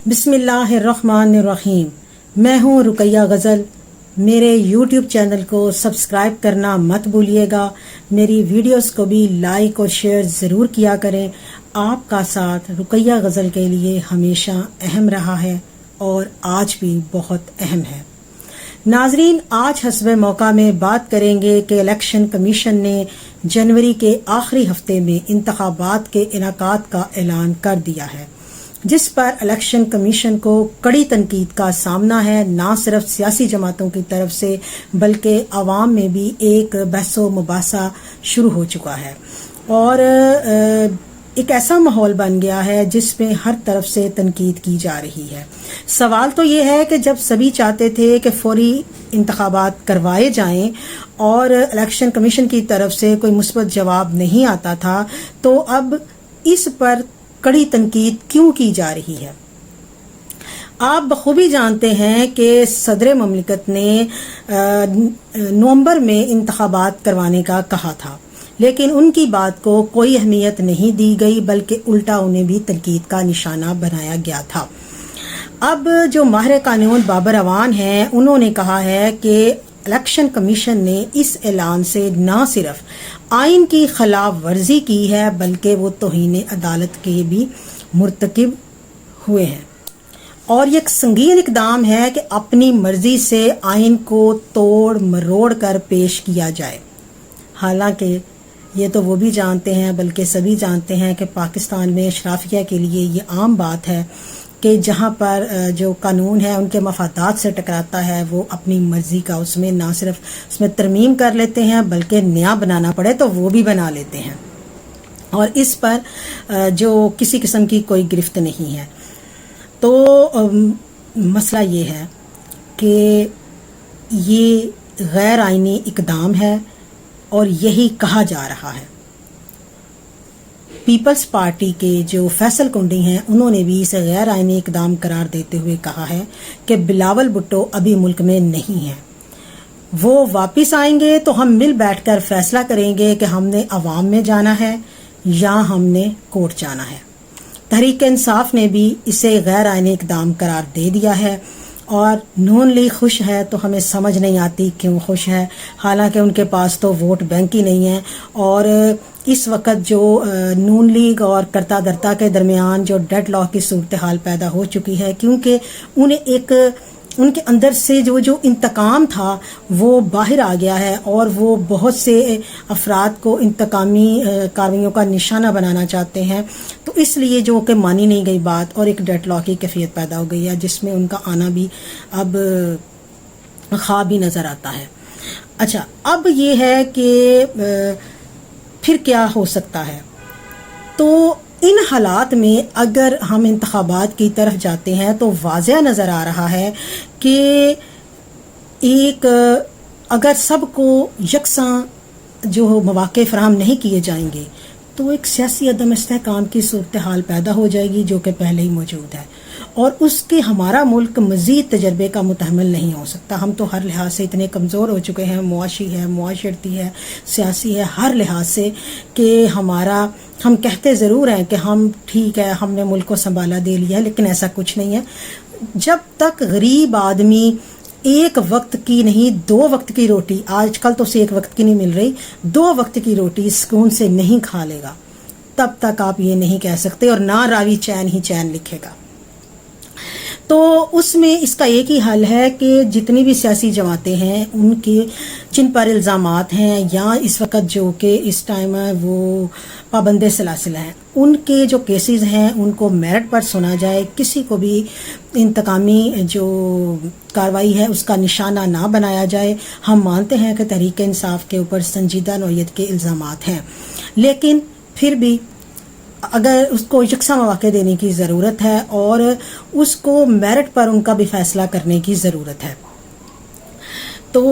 बिस्मिल्लाहिर्रहमानिर्रहीम। मैं हूँ रुकैया गज़ल। मेरे YouTube चैनल को सब्सक्राइब करना मत भूलिएगा। मेरी वीडियोस को भी लाइक और शेयर ज़रूर किया करें। आपका साथ रुकैया गज़ल के लिए हमेशा अहम रहा है और आज भी बहुत अहम है। नाजरीन, आज हस्बे मौका में बात करेंगे कि इलेक्शन कमीशन ने जनवरी के आखिरी हफ्ते में इंतखाबात के इनेकाद का ऐलान कर दिया है, जिस पर इलेक्शन कमीशन को कड़ी तनकीद का सामना है, ना सिर्फ सियासी जमातों की तरफ से बल्कि आवाम में भी एक बहसो मुबासा शुरू हो चुका है और एक ऐसा माहौल बन गया है जिसमें हर तरफ से तनकीद की जा रही है। सवाल तो ये है कि जब सभी चाहते थे कि फौरी इंतखाबात करवाए जाएं और इलेक्शन कमीशन की तरफ से कोई मुस्बत जवाब नहीं आता था, तो अब इस पर कड़ी तनकीद क्यों की जा रही है। आप बखूबी जानते हैं कि सदर ममलिकत ने नवंबर में इंतखाबात करवाने का कहा था, लेकिन उनकी बात को कोई अहमियत नहीं दी गई, बल्कि उल्टा उन्हें भी तनकीद का निशाना बनाया गया था। अब जो माहिर कानून बाबर अवान हैं, उन्होंने कहा है कि इलेक्शन कमीशन ने इस ऐलान से न सिर्फ आइन की खिलाफ वर्जी की है बल्कि वो तौहीन अदालत के भी मुर्तकिब हुए हैं और ये एक संगीन इकदाम है कि अपनी मर्जी से आइन को तोड़ मरोड़ कर पेश किया जाए। हालांकि ये तो वो भी जानते हैं, बल्कि सभी जानते हैं कि पाकिस्तान में अशराफिया के लिए ये आम बात है कि जहाँ पर जो कानून है उनके मफादात से टकराता है, वो अपनी मर्जी का उसमें ना सिर्फ उसमें तरमीम कर लेते हैं बल्कि नया बनाना पड़े तो वो भी बना लेते हैं और इस पर जो किसी किस्म की कोई गिरफ्त नहीं है। तो मसला ये है कि ये गैर आइनी इकदाम है और यही कहा जा रहा है। पीपल्स पार्टी के जो फैसल कुंडी हैं, उन्होंने भी इसे गैर आइनी इकदाम करार देते हुए कहा है कि बिलावल भुट्टो अभी मुल्क में नहीं है, वो वापस आएंगे तो हम मिल बैठकर फैसला करेंगे कि हमने अवाम में जाना है या हमने कोर्ट जाना है। तहरीक इंसाफ ने भी इसे गैर आइनी इकदाम करार दे दिया है और नून लीग खुश है तो हमें समझ नहीं आती क्यों खुश है, हालांकि उनके पास तो वोट बैंक ही नहीं है। और इस वक्त जो नून लीग और करता दरता के दरमियान जो डेड लॉक की सूरत हाल पैदा हो चुकी है, क्योंकि उन्हें एक उनके अंदर से जो इंतकाम था वो बाहर आ गया है और वो बहुत से अफराद को इंतकामी कार्रवाइयों का निशाना बनाना चाहते हैं। तो इसलिए जो कि मानी नहीं गई बात और एक डेड लॉक की कैफियत पैदा हो गई है, जिसमें उनका आना भी अब ख्वाब ही नज़र आता है। अच्छा, अब ये है कि फिर क्या हो सकता है। तो इन हालात में अगर हम इंतखाबात की तरफ जाते हैं तो वाज़ह नज़र आ रहा है कि एक अगर सबको यकसां जो मौक़े फराहम नहीं किए जाएंगे तो एक सियासी अदम इस्तेहकाम की सूरत हाल पैदा हो जाएगी जो कि पहले ही मौजूद है और उसके हमारा मुल्क मज़ीद तजर्बे का मुतहम्मिल नहीं हो सकता। हम तो हर लिहाज से इतने कमज़ोर हो चुके हैं, मुआशी है, मुआशरती है, सियासी है, हर लिहाज से कि हम कहते ज़रूर हैं कि हम ठीक है, हमने मुल्क को संभाला दे लिया है, लेकिन ऐसा कुछ नहीं है। जब तक गरीब आदमी एक वक्त की नहीं 2 वक्त की रोटी, आजकल तो उसे 1 वक्त की नहीं मिल रही, 2 वक्त की रोटी सुकून से नहीं खा लेगा, तब तक आप ये नहीं कह सकते और ना रावी चैन ही चैन लिखेगा। तो उसमें इसका एक ही हल है कि जितनी भी सियासी जमातें हैं उनके जिन पर इल्ज़ामात हैं या इस वक्त जो कि इस टाइम वो पाबंदे सलासिल हैं, उनके जो केसेस हैं उनको मेरिट पर सुना जाए, किसी को भी इंतकामी जो कार्रवाई है उसका निशाना ना बनाया जाए। हम मानते हैं कि तहरीक इंसाफ के ऊपर संजीदा नौयत के इल्ज़ामात हैं, लेकिन फिर भी अगर उसको यकसा मौके देने की ज़रूरत है और उसको मेरिट पर उनका भी फैसला करने की ज़रूरत है। तो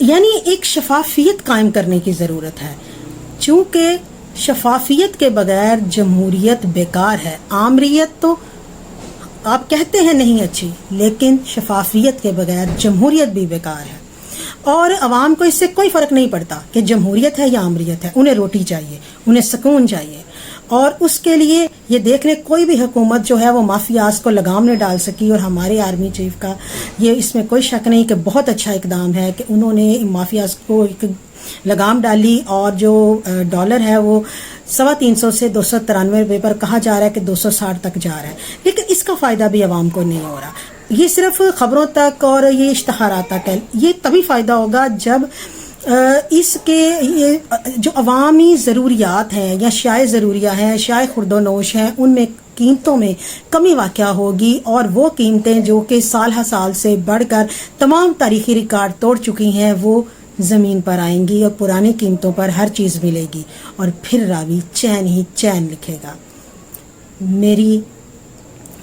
यानी एक शफाफियत कायम करने की ज़रूरत है, चूँकि शफाफियत के बगैर जमहूरियत बेकार है। आमरीत तो आप कहते हैं नहीं अच्छी, लेकिन शफाफियत के बगैर जमहूरियत भी बेकार है और अवाम को इससे कोई फ़र्क नहीं पड़ता कि जमहूरियत है या आमरीत है। उन्हें रोटी चाहिए, उन्हें सुकून चाहिए اور اس کے لیے یہ دیکھ لیں کوئی بھی حکومت جو ہے وہ مافیاز کو لگام نہیں ڈال سکی، اور ہمارے آرمی چیف کا یہ اس میں کوئی شک نہیں کہ بہت اچھا اقدام ہے کہ انہوں نے مافیاز کو ایک لگام ڈالی، اور جو ڈالر ہے وہ 350 سے 293 روپے پر کہا جا رہا ہے کہ 260 تک جا رہا ہے، لیکن اس کا فائدہ بھی عوام کو نہیں ہو رہا۔ یہ صرف خبروں تک اور یہ اشتہارات تک ہے۔ یہ تبھی فائدہ ہوگا جب اس کے جو عوامی ضروریات ہیں یا شائع ضروریہ ہیں، شائع خورد و نوش ہیں، ان میں قیمتوں میں کمی واقع ہوگی، اور وہ قیمتیں جو کہ سال ہر سال سے بڑھ کر تمام تاریخی ریکارڈ توڑ چکی ہیں وہ زمین پر آئیں گی، اور پرانی قیمتوں پر ہر چیز ملے گی، اور پھر راوی چین ہی چین لکھے گا۔ میری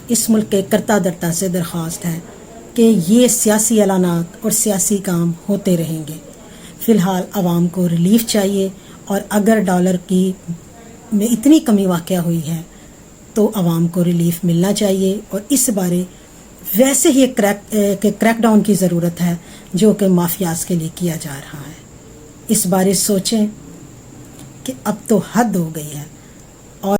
اس ملک کے کرتا درتا سے درخواست ہے کہ یہ سیاسی اعلانات اور سیاسی کام ہوتے رہیں گے۔ فی الحال عوام کو ریلیف چاہیے، اور اگر ڈالر کی میں اتنی کمی واقع ہوئی ہے تو عوام کو ریلیف ملنا چاہیے، اور اس بارے ویسے ہی کریک ڈاؤن کی ضرورت ہے جو کہ مافیاز کے لیے کیا جا رہا ہے۔ اس بارے سوچیں کہ اب تو حد ہو گئی ہے۔